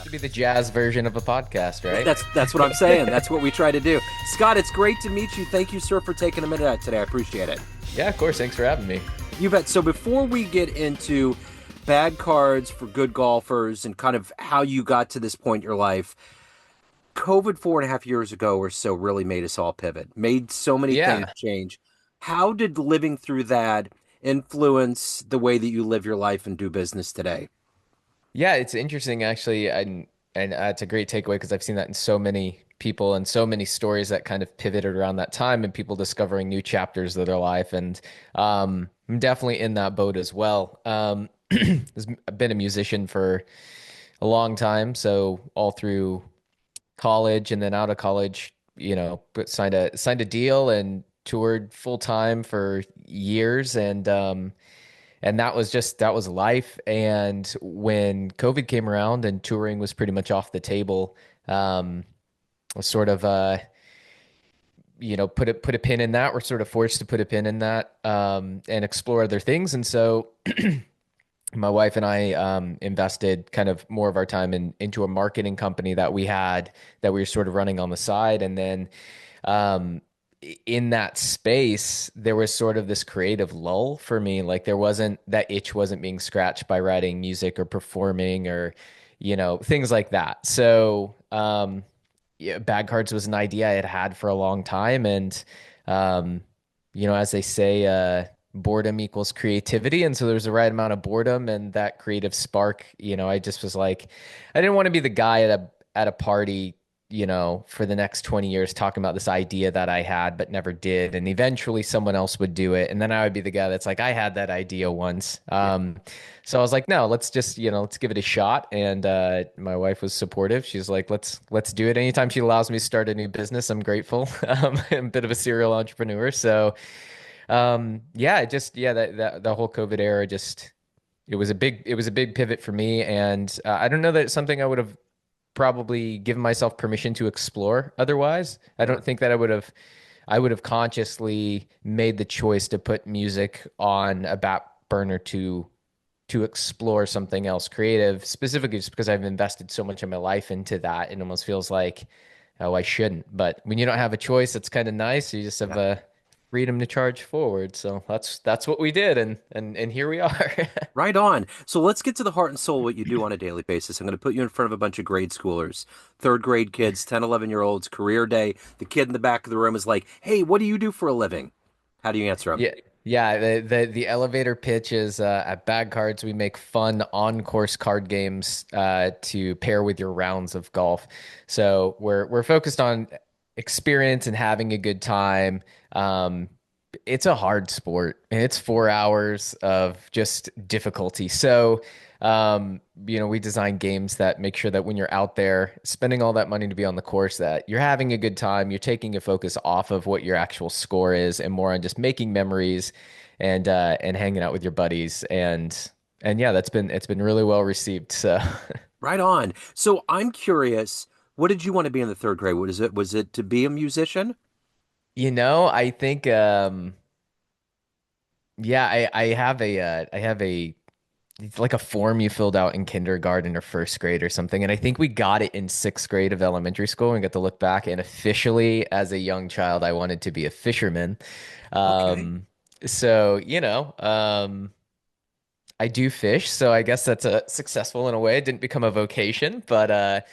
To be the jazz version of a podcast, right? That's what I'm saying. That's what we try to do. Scott, it's great to meet you. Thank you, sir, for taking a minute out today. I appreciate it. Yeah, of course. Thanks for having me. You bet. So before we get into bad cards for good golfers and kind of how you got to this point in your life, COVID 4.5 years ago or so really made us all pivot, made so many things Yeah. change. How did living through that influence the way that you live your life and do business today? Yeah, it's interesting actually, and it's a great takeaway because I've seen that in so many people and so many stories that kind of pivoted around that time and people discovering new chapters of their life. And I'm definitely in that boat as well. I've been a musician for a long time, so all through college and then out of college, but signed a deal and toured full time for years, and that was life. And when COVID came around and touring was pretty much off the table, I was sort of put a pin in that. We're sort of forced to put a pin in that and explore other things. And so my wife and I invested kind of more of our time into a marketing company that we were sort of running on the side. And then um, in that space, there was sort of this creative lull for me. Like there wasn't that itch wasn't being scratched by writing music or performing or, things like that. So, yeah, Bad Cards was an idea I had had for a long time. And, um, as they say, boredom equals creativity. And so there's the right amount of boredom and that creative spark. I just was like, I didn't want to be the guy at a party, for the next 20 years talking about this idea that I had but never did. And eventually someone else would do it. And then I would be the guy that's like, I had that idea once. So I was like, no, let's just, let's give it a shot. And my wife was supportive. She's like, let's do it. Anytime she allows me to start a new business, I'm grateful. I'm a bit of a serial entrepreneur. So yeah, that the whole COVID era just it was a big pivot for me. And I don't know that it's something I would have probably given myself permission to explore otherwise. I Sure. don't think that I would have consciously made the choice to put music on a back burner to explore something else creative, specifically just because I've invested so much of my life into that. It almost feels like, oh, I shouldn't. But when you don't have a choice, it's kind of nice. You just have Yeah. a freedom to charge forward. So that's what we did, and here we are. Right on. So let's get to the heart and soul of what you do on a daily basis. I'm going to put you in front of a bunch of grade schoolers, third grade kids, 10, 11-year-olds, career day. The kid in the back of the room is like, hey, what do you do for a living? How do you answer them? Yeah, yeah. The elevator pitch is at Bad Cards, we make fun on-course card games to pair with your rounds of golf. So we're focused on experience and having a good time. It's a hard sport and it's 4 hours of just difficulty. So, we design games that make sure that when you're out there spending all that money to be on the course, that you're having a good time, you're taking a focus off of what your actual score is and more on just making memories and hanging out with your buddies. And yeah, it's been really well received. So, Right on. So I'm curious, what did you want to be in the third grade? What is it? Was it to be a musician? I think yeah, I have a it's like a form you filled out in kindergarten or first grade or something. And I think we got it in sixth grade of elementary school and got to look back. And officially, as a young child, I wanted to be a fisherman. Okay. Um, so, I do fish. So I guess that's a successful in a way. It didn't become a vocation, but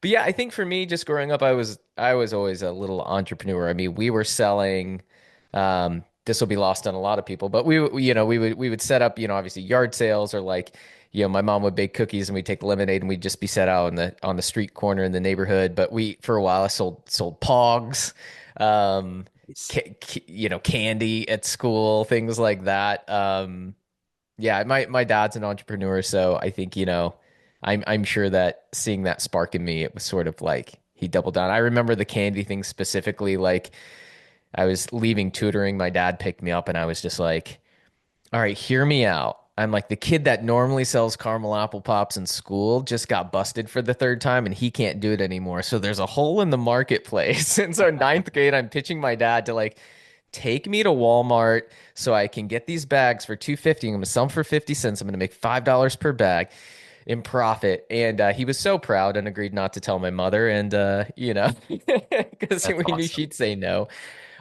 yeah, I think for me, just growing up, I was always a little entrepreneur. I mean, we were selling. This will be lost on a lot of people, but we would set up, obviously yard sales or like, my mom would bake cookies and we'd take lemonade and we'd just be set out on the street corner in the neighborhood. But for a while I sold pogs, um, Nice. candy at school, things like that. Yeah, my dad's an entrepreneur, so I think, I'm sure that seeing that spark in me, it was sort of like he doubled down. I remember the candy thing specifically, like I was leaving tutoring, my dad picked me up and I was just like, all right, hear me out. I'm like the kid that normally sells caramel apple pops in school just got busted for the third time and he can't do it anymore. So there's a hole in the marketplace. And so in ninth grade, I'm pitching my dad to like take me to Walmart so I can get these bags for 250. I'm gonna sell them for 50 cents. I'm gonna make $5 per bag. in profit. And he was so proud and agreed not to tell my mother. And, because That's we knew awesome. she'd say no.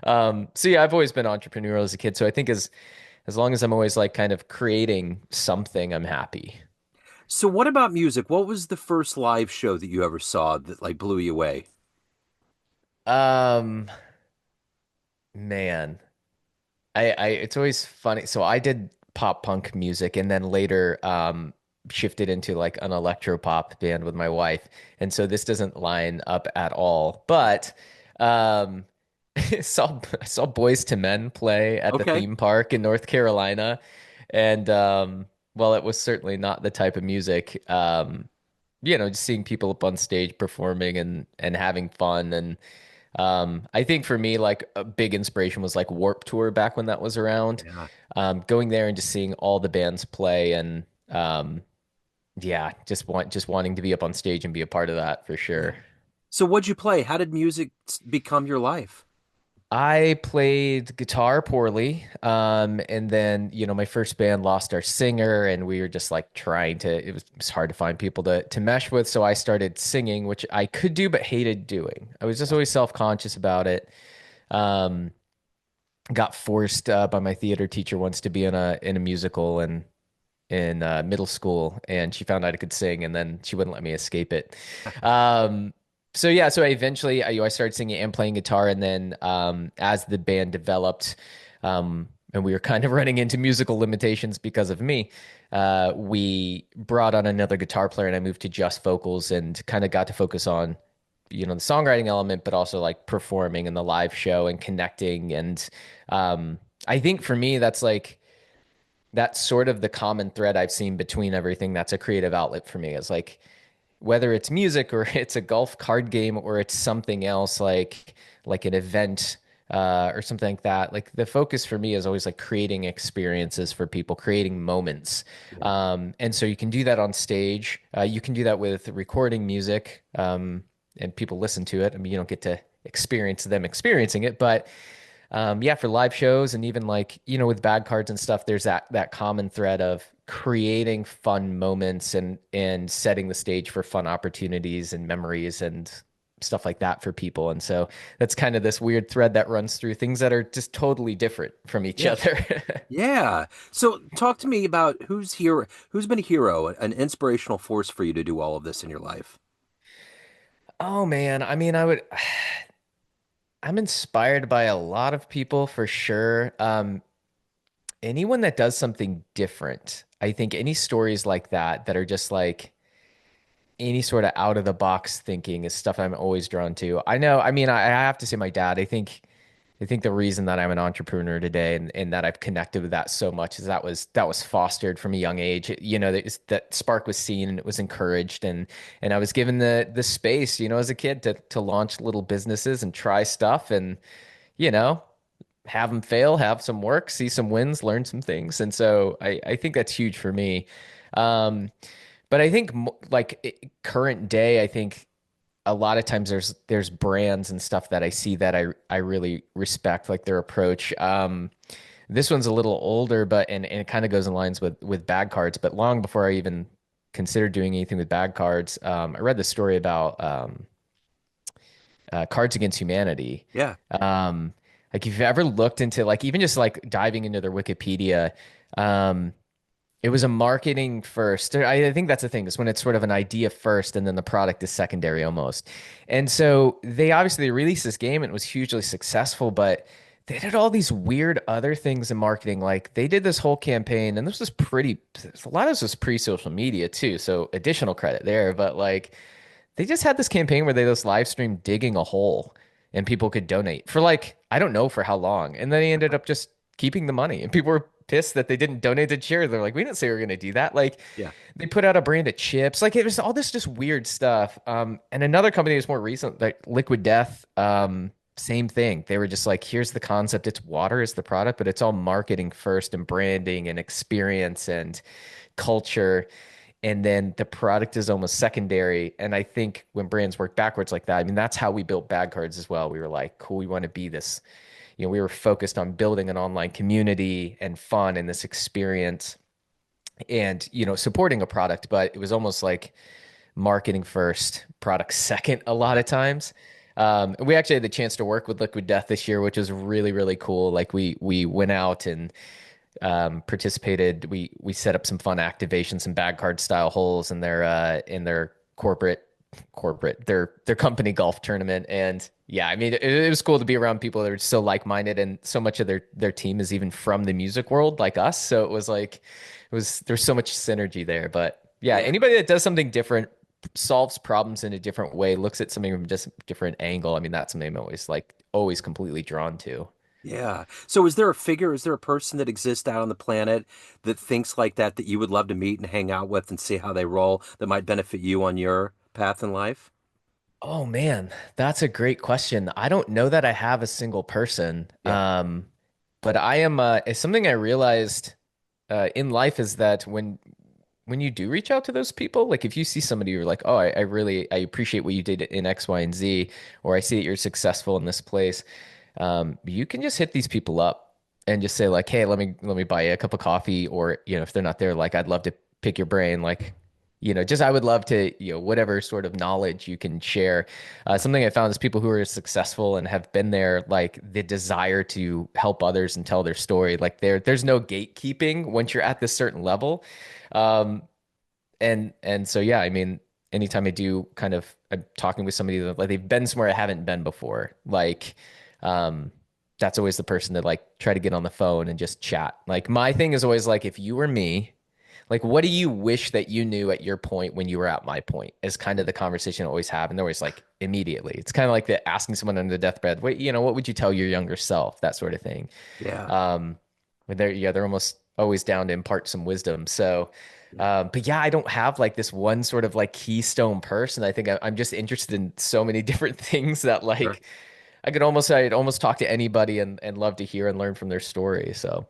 So yeah, I've always been entrepreneurial as a kid. So I think as long as I'm always like kind of creating something, I'm happy. So what about music? What was the first live show that you ever saw that like blew you away? Um, man. It's always funny. So I did pop punk music and then later shifted into like an electro pop band with my wife. And so this doesn't line up at all. But um I saw Boys to Men play at the Okay. theme park in North Carolina. And well, it was certainly not the type of music. Just seeing people up on stage performing and having fun and I think for me, like a big inspiration was like Warp Tour back when that was around. Yeah. Going there and just seeing all the bands play and yeah, just wanting to be up on stage and be a part of that for Yeah. sure. So what'd you play? How did music become your life? I played guitar poorly. And then, my first band lost our singer and we were just like it was hard to find people to mesh with. So I started singing, which I could do, but hated doing. I was just Yeah. always self-conscious about it. Um, got forced by my theater teacher once to be in a musical and in middle school, and she found out I could sing, and then she wouldn't let me escape it. Um, so yeah, so I started singing and playing guitar, and then as the band developed, and we were kind of running into musical limitations because of me. We brought on another guitar player, and I moved to just vocals, and kind of got to focus on the songwriting element, but also like performing in the live show and connecting. And I think for me, that's sort of the common thread I've seen between everything that's a creative outlet for me is like whether it's music or it's a golf card game or it's something else like an event or something like that. Like the focus for me is always like creating experiences for people, creating moments. Yeah. And so you can do that on stage. You can do that with recording music, and people listen to it. I mean, you don't get to experience them experiencing it, but yeah, for live shows and even like, with bad cards and stuff, there's that common thread of creating fun moments and setting the stage for fun opportunities and memories and stuff like that for people. And so that's kind of this weird thread that runs through things that are just totally different from each Yeah. other. Yeah. So talk to me about who's been a hero, an inspirational force for you to do all of this in your life. Oh man, I mean, I'm inspired by a lot of people for sure. Anyone that does something different. I think any stories like that are just like any sort of out of the box thinking is stuff I'm always drawn to. I know, I mean, I have to say my dad, I think the reason that I'm an entrepreneur today and that I've connected with that so much is that was fostered from a young age. That spark was seen and it was encouraged and I was given the space, as a kid to launch little businesses and try stuff and, you know, have them fail, have some work, see some wins, learn some things. And so I think that's huge for me. Um, but I think like current day, I think a lot of times there's brands and stuff that I see that I really respect, like their approach. This one's a little older, but and it kind of goes in lines with bag cards. But long before I even considered doing anything with bag cards, I read the story about Cards Against Humanity. Yeah. Um, like if you've ever looked into like even just like diving into their Wikipedia, um, it was a marketing first. I think that's the thing is when it's sort of an idea first and then the product is secondary almost. And so they obviously released this game and it was hugely successful, but they did all these weird other things in marketing. Like they did this whole campaign and this was a lot of this was pre-social media too. So additional credit there, but like they just had this campaign where they just live streamed digging a hole and people could donate for like, I don't know for how long. And then they ended up just keeping the money. And people were pissed that they didn't donate to charity. They're like, we didn't say we were going to do that. Like Yeah. they put out a brand of chips. Like it was all this just weird stuff. And another company was more recent, like Liquid Death. Same thing. They were just like, here's the concept. It's water is the product, but it's all marketing first and branding and experience and culture and then the product is almost secondary. And I think when brands work backwards like that, I mean, that's how we built bad cards as well. We were like, cool, we want to be this, we were focused on building an online community and fun and this experience. and, supporting a product, but it was almost like marketing first, product second a lot of times. We actually had the chance to work with Liquid Death this year, which was really, really cool. Like we went out and participated. We set up some fun activations, some bag card style holes in their corporate their company golf tournament. And yeah, I mean it was cool to be around people that are so like-minded, and so much of their team is even from the music world like us. So it was like there's so much synergy there. But yeah, Yeah. anybody that does something different, solves problems in a different way, looks at something from just a different angle. I mean, that's something I'm always completely drawn to. Yeah. So is there a figure, is there a person that exists out on the planet that thinks like that that you would love to meet and hang out with and see how they roll that might benefit you on your path in life? Oh man, that's a great question. I don't know that I have a single person. Yeah. But I am it's something I realized in life is that when you do reach out to those people, like if you see somebody you're like, oh, I really I appreciate what you did in X, Y, and Z, or I see that you're successful in this place, you can just hit these people up and just say like, hey, let me buy you a cup of coffee, or if they're not there, like I'd love to pick your brain, like just I would love to, whatever sort of knowledge you can share. Something I found is people who are successful and have been there, like the desire to help others and tell their story. Like there's no gatekeeping once you're at this certain level. Um, and so yeah, I mean, anytime I do kind of I'm talking with somebody that like they've been somewhere I haven't been before, like um that's always the person that like try to get on the phone and just chat. Like my thing is always like if you were me, like what do you wish that you knew at your point when you were at my point is kind of the conversation I always have. And they're always like immediately. It's kind of like the asking someone on the deathbed, wait, what would you tell your younger self? That sort of thing. Yeah. Um, but they're almost always down to impart some wisdom. So, Yeah. but yeah, I don't have like this one sort of like keystone person. I think I'm just interested in so many different things that Sure. like I'd almost talk to anybody and love to hear and learn from their story. So.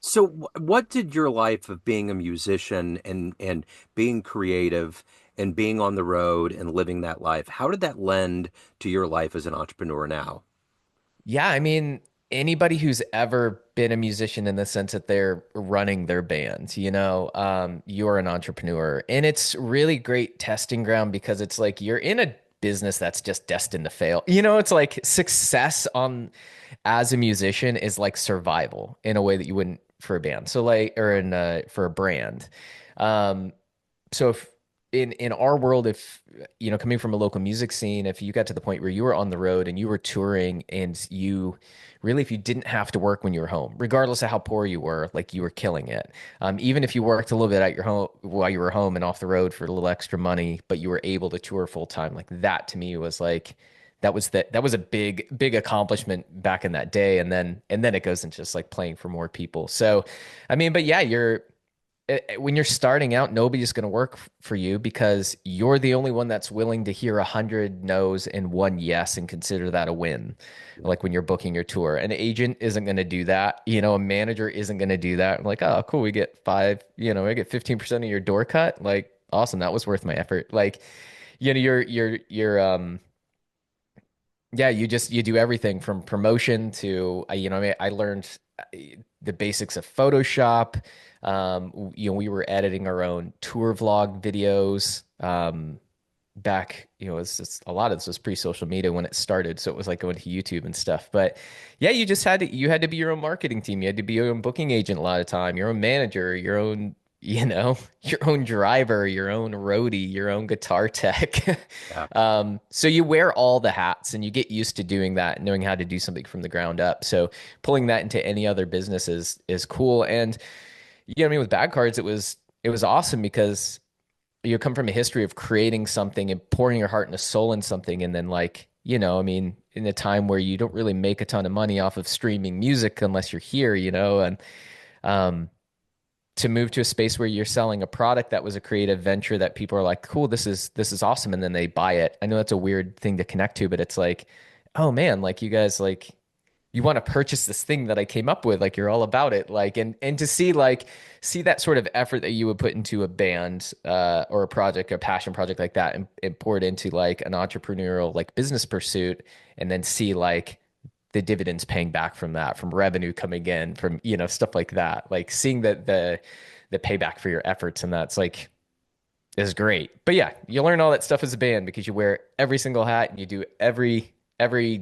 So what did your life of being a musician and being creative and being on the road and living that life, how did that lend to your life as an entrepreneur now? Yeah, I mean, anybody who's ever been a musician in the sense that they're running their band, you're an entrepreneur. And it's really great testing ground because it's like you're in a business that's just destined to fail. It's like success on as a musician is like survival in a way that you wouldn't for a band. So like or in for a brand. Um, so if in our world, if coming from a local music scene, if you got to the point where you were on the road and you were touring and you really, if you didn't have to work when you were home, regardless of how poor you were, like you were killing it. Even if you worked a little bit at your home while you were home and off the road for a little extra money, but you were able to tour full time, like that to me was like that was a big accomplishment back in that day. And then it goes into just like playing for more people. So I mean, but yeah, when you're starting out, nobody's going to work for you because you're the only one that's willing to hear 100 no's and one yes and consider that a win. Like when you're booking your tour, an agent isn't going to do that. A manager isn't going to do that. Like, oh, cool, we get I get 15% of your door cut. Like, awesome, that was worth my effort. Like, you're yeah, you do everything from promotion to I mean, I learned the basics of Photoshop. We were editing our own tour vlog videos. Back, a lot of this was pre-social media when it started, so it was like going to YouTube and stuff. But yeah, you had to be your own marketing team. You had to be your own booking agent a lot of time, your own manager, your own, your own driver, your own roadie, your own guitar tech. Yeah. So you wear all the hats and you get used to doing that, knowing how to do something from the ground up. So pulling that into any other business is cool. And I mean, with bad cards, it was awesome because you come from a history of creating something and pouring your heart and soul in something, and then like I mean, in a time where you don't really make a ton of money off of streaming music unless you're here, and um, to move to a space where you're selling a product that was a creative venture that people are like, cool, this is awesome, and then they buy it. I know that's a weird thing to connect to, but it's like, oh man, like you guys like you want to purchase this thing that I came up with, like you're all about it, like and to see that sort of effort that you would put into a band or a project, a passion project like that, and pour it into like an entrepreneurial like business pursuit, and then see like the dividends paying back from that, from revenue coming in, from stuff like that, like seeing that the payback for your efforts. And that's like, is great. But yeah, you learn all that stuff as a band because you wear every single hat and you do every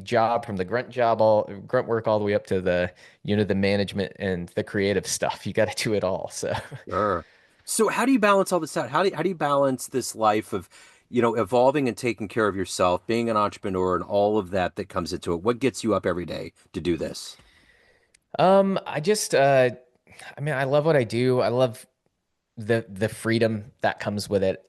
job from the grunt work all the way up to the the management and the creative stuff. You got to do it all. So Sure. So how do you balance all this out? How do you balance this life of, evolving and taking care of yourself, being an entrepreneur and all of that that comes into it? What gets you up every day to do this? I just I mean I love what I do. I love the freedom that comes with it.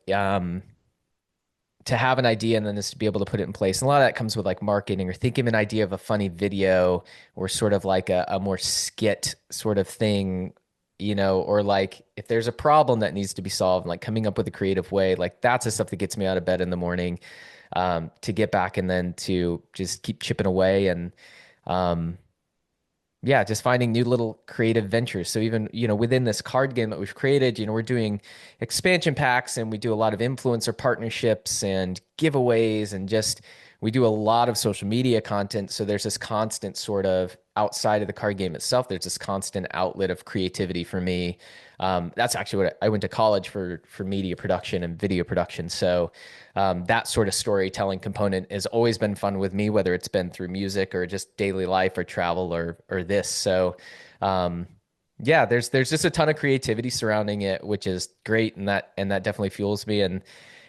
To have an idea and then just to be able to put it in place. And a lot of that comes with like marketing or thinking of an idea of a funny video or sort of like a more skit sort of thing, or like if there's a problem that needs to be solved, like coming up with a creative way, like that's the stuff that gets me out of bed in the morning, to get back and then to just keep chipping away and, um, yeah, just finding new little creative ventures. So even, within this card game that we've created, we're doing expansion packs and we do a lot of influencer partnerships and giveaways and just we do a lot of social media content. So there's this constant sort of outside of the card game itself, there's this constant outlet of creativity for me. That's actually what I went to college for media production and video production. So that sort of storytelling component has always been fun with me, whether it's been through music or just daily life or travel or this. So um, yeah, there's just a ton of creativity surrounding it, which is great, and that definitely fuels me. And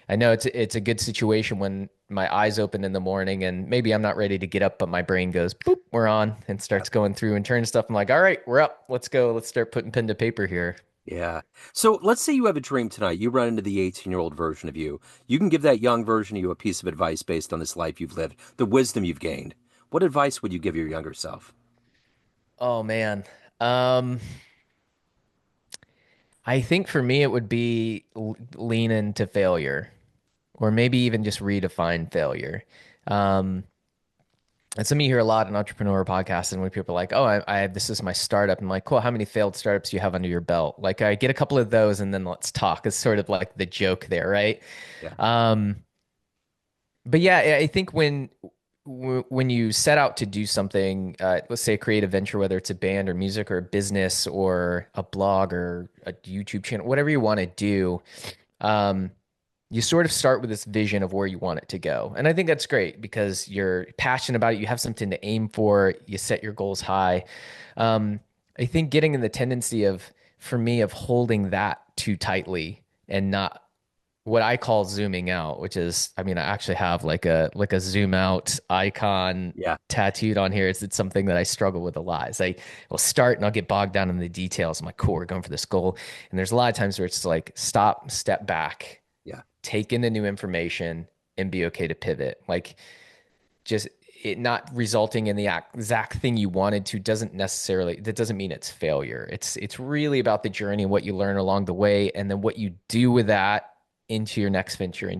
I know it's a good situation when my eyes open in the morning and maybe I'm not ready to get up, but my brain goes, boop, we're on and starts going through and turning stuff. I'm like, all right, we're up. Let's go. Let's start putting pen to paper here. Yeah. So let's say you have a dream tonight. You run into the 18-year-old version of you. You can give that young version of you a piece of advice based on this life you've lived, the wisdom you've gained. What advice would you give your younger self? Oh man. Um, I think for me it would be lean into failure or maybe even just redefine failure. Um, and some of you hear a lot in entrepreneur podcasts and when people are like, oh, I this is my startup. I'm like, cool, how many failed startups do you have under your belt? Like I get a couple of those and then let's talk. It's sort of like the joke there, right? Yeah. Um, but yeah, I think when you set out to do something, let's say a creative venture, whether it's a band or music or a business or a blog or a YouTube channel, whatever you want to do, um, you sort of start with this vision of where you want it to go. And I think that's great because you're passionate about it. You have something to aim for. You set your goals high. Um, I think getting in the tendency of, for me, of holding that too tightly and not what I call zooming out, which is, I mean, I actually have like a zoom out icon Yeah. tattooed on here. It's something that I struggle with a lot. Is I will start and I'll get bogged down in the details. I'm like, cool, we're going for this goal. And there's a lot of times where it's like stop, step back, Yeah. take in the new information, and be okay to pivot. Like just it not resulting in the exact thing you wanted to that doesn't mean it's failure. It's really about the journey, what you learn along the way, and then what you do with that into your next venture.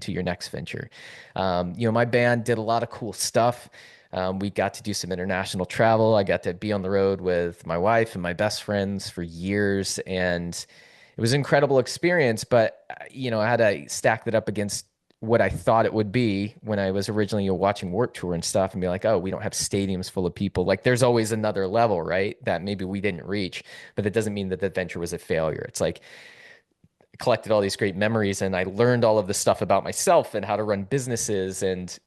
My band did a lot of cool stuff. We got to do some international travel. I got to be on the road with my wife and my best friends for years, and it was an incredible experience. But I had to stack that up against what I thought it would be when I was originally watching Warped Tour and stuff, and be like, oh, we don't have stadiums full of people. Like, there's always another level, right? That maybe we didn't reach, but that doesn't mean that the venture was a failure. It's like collected all these great memories and I learned all of this stuff about myself and how to run businesses and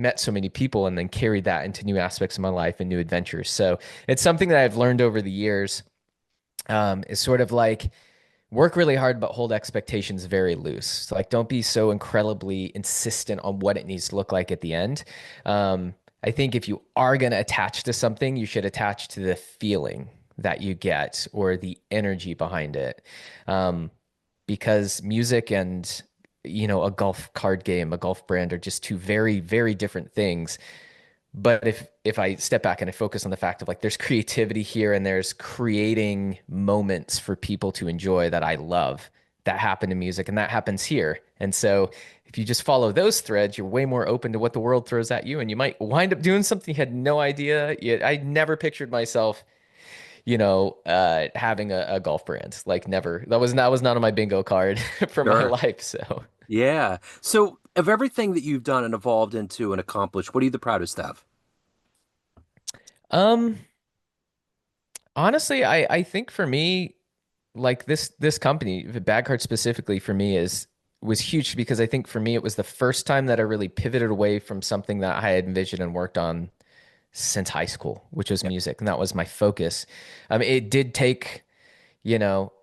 met so many people and then carried that into new aspects of my life and new adventures. So it's something that I've learned over the years, is sort of like work really hard, but hold expectations very loose. So like, don't be so incredibly insistent on what it needs to look like at the end. I think if you are going to attach to something, you should attach to the feeling that you get or the energy behind it. Um, because music and a golf card game, a golf brand are just two very, very different things. But if I step back and I focus on the fact of like there's creativity here and there's creating moments for people to enjoy that I love that happen in music and that happens here. And so if you just follow those threads, you're way more open to what the world throws at you and you might wind up doing something you had no idea. I never pictured myself having a golf brand. Like never. That was not on my bingo card for my Sure. life. So, Yeah. So of everything that you've done and evolved into and accomplished, what are you the proudest of? um, honestly, I think for me, like this company, the Bad Card specifically for me is was huge because I think for me it was the first time that I really pivoted away from something that I had envisioned and worked on since high school, which was Yeah. music, and that was my focus. It did take,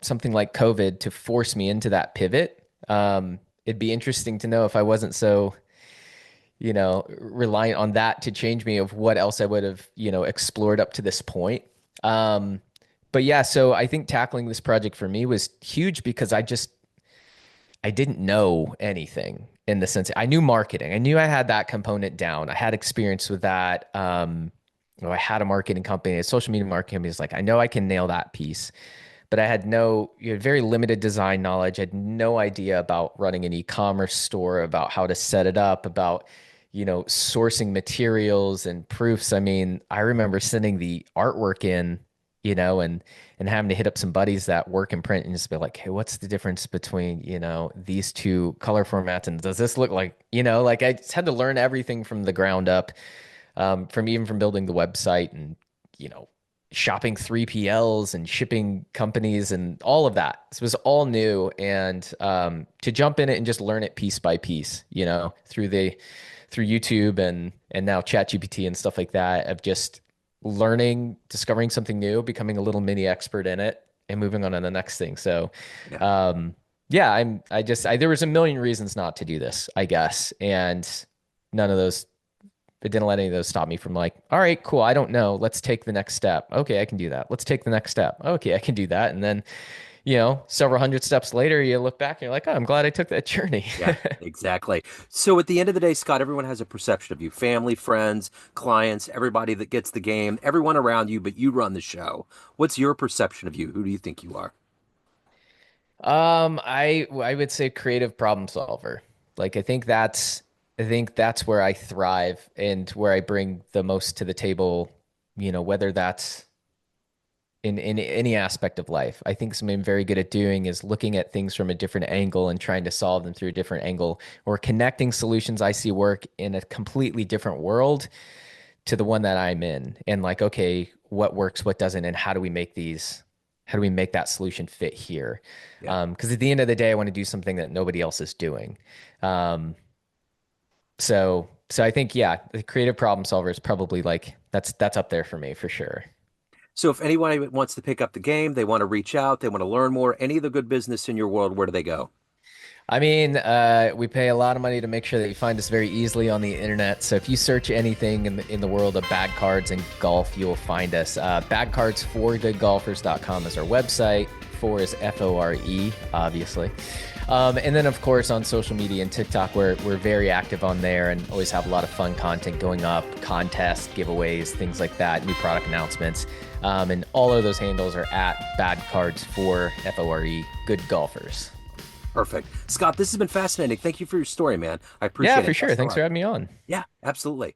something like COVID to force me into that pivot. It'd be interesting to know if I wasn't so, reliant on that to change me of what else I would have, explored up to this point. Um, but yeah, so I think tackling this project for me was huge because I didn't know anything in the sense I knew marketing. I knew I had that component down. I had experience with that. I had a marketing company, a social media marketing company. It's like I know I can nail that piece, but I had very limited design knowledge. I had no idea about running an e-commerce store, about how to set it up, about sourcing materials and proofs. I mean, I remember sending the artwork in, and having to hit up some buddies that work in print and just be like, hey, what's the difference between, these two color formats? And does this look like, like I just had to learn everything from the ground up, from building the website and, you know, shopping 3PLs and shipping companies and all of that. This was all new. And to jump in it and just learn it piece by piece, through YouTube and now ChatGPT and stuff like that, of just learning, discovering something new, becoming a little mini expert in it, and moving on to the next thing. So, Yeah. yeah, there was a million reasons not to do this, I guess. And none of those, it didn't let any of those stop me from like, all right, cool. I don't know. Let's take the next step. Okay, I can do that. Let's take the next step. Okay, I can do that. And then, several hundred steps later, you look back and you're like, oh, I'm glad I took that journey. Yeah, exactly. So at the end of the day, Scott, everyone has a perception of you, family, friends, clients, everybody that gets the game, everyone around you, but you run the show. What's your perception of you? Who do you think you are? I would say creative problem solver. Like I think that's where I thrive and where I bring the most to the table, whether that's in any aspect of life. I think something I'm very good at doing is looking at things from a different angle and trying to solve them through a different angle, or connecting solutions I see work in a completely different world to the one that I'm in. And like, okay, what works, what doesn't, and how do we make that solution fit here? Yeah. Because at the end of the day, I want to do something that nobody else is doing. Um, so I think, yeah, the creative problem solver is probably like that's up there for me for sure. So if anyone wants to pick up the game, they want to reach out, they want to learn more, any of the good business in your world, where do they go? I mean, we pay a lot of money to make sure that you find us very easily on the internet. So if you search anything in the world of bad cards and golf, you will find us. Badcards4goodgolfers.com is our website. Fore is Fore, obviously. And then, of course, on social media and TikTok, we're very active on there and always have a lot of fun content going up, contests, giveaways, things like that, new product announcements. And all of those handles are at Badcards4 Good Golfers. Perfect. Scott, this has been fascinating. Thank you for your story, man. I Yeah, appreciate for it. sure. Best of Thanks for luck. having me on. Yeah, absolutely.